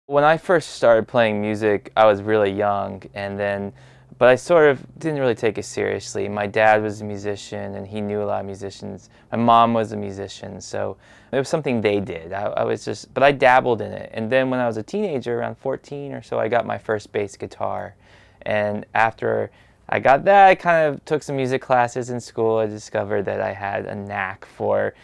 When I first started playing music, I was really young, but I sort of didn't really take it seriously. My dad was a musician, and he knew a lot of musicians. My mom was a musician, so it was something they did. But I dabbled in it. And then when I was a teenager, around 14 or so, I got my first bass guitar. And after I got that, I kind of took some music classes in school. I discovered that I had a knack for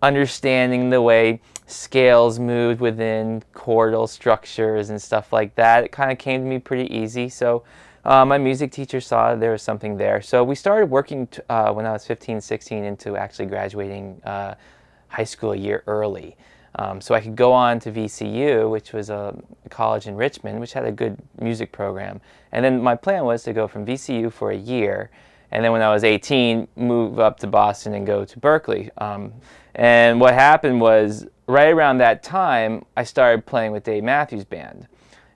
understanding the way scales moved within chordal structures and stuff like that. It kind of came to me pretty easy. So my music teacher saw there was something there. So we started working when I was 15, 16 into actually graduating high school a year early. So I could go on to VCU, which was a college in Richmond, which had a good music program. And then my plan was to go from VCU for a year, and then when I was 18, move up to Boston and go to Berkeley. And what happened was, right around that time, I started playing with Dave Matthews Band.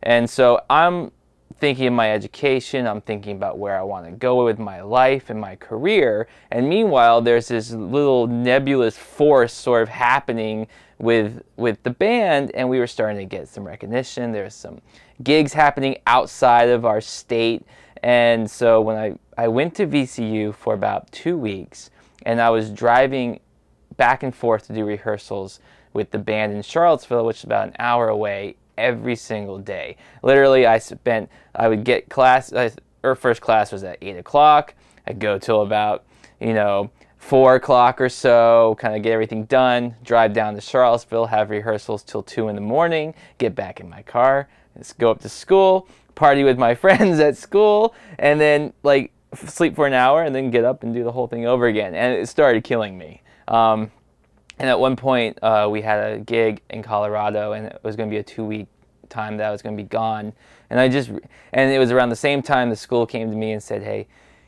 And so I'm thinking of my education, I'm thinking about where I want to go with my life and my career. And meanwhile, there's this little nebulous force sort of happening with the band, and we were starting to get some recognition. There's some gigs happening outside of our state. And so when I went to VCU for about 2 weeks, and I was driving back and forth to do rehearsals with the band in Charlottesville, which is about an hour away, every single day. Literally, I would get class, our first class was at 8 o'clock. I'd go till about, 4 o'clock or so, kind of get everything done, drive down to Charlottesville, have rehearsals till 2 in the morning, get back in my car, just go up to school, party with my friends at school, and then sleep for an hour and then get up and do the whole thing over again. And it started killing me. And at one point, we had a gig in Colorado, and it was going to be a 2-week time that I was going to be gone. And it was around the same time the school came to me and said, hey,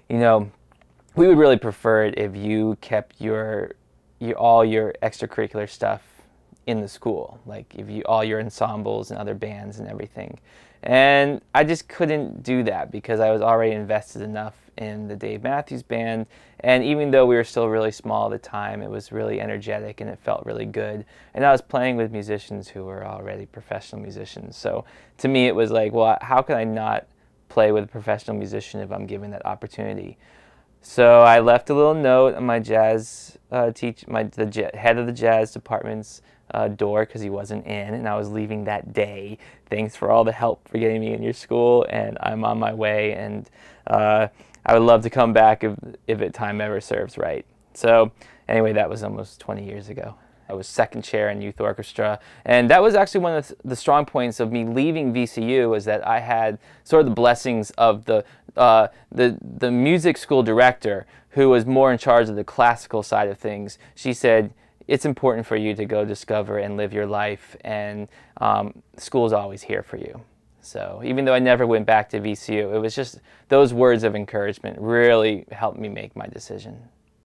we would really prefer it if you kept all your extracurricular stuff in the school, like all your ensembles and other bands and everything. And I just couldn't do that because I was already invested enough in the Dave Matthews Band, and even though we were still really small at the time, it was really energetic and it felt really good. And I was playing with musicians who were already professional musicians, so to me it was like, well, how can I not play with a professional musician if I'm given that opportunity? So I left a little note on my jazz the head of the jazz department's door, because he wasn't in, and I was leaving that day. Thanks for all the help for getting me in your school, and I'm on my way, and I would love to come back if time ever serves right. So anyway, that was almost 20 years ago. I was second chair in youth orchestra, and that was actually one of the strong points of me leaving VCU, was that I had sort of the blessings of the music school director, who was more in charge of the classical side of things. She said, it's important for you to go discover and live your life, and school's always here for you. So even though I never went back to VCU, it was just those words of encouragement really helped me make my decision.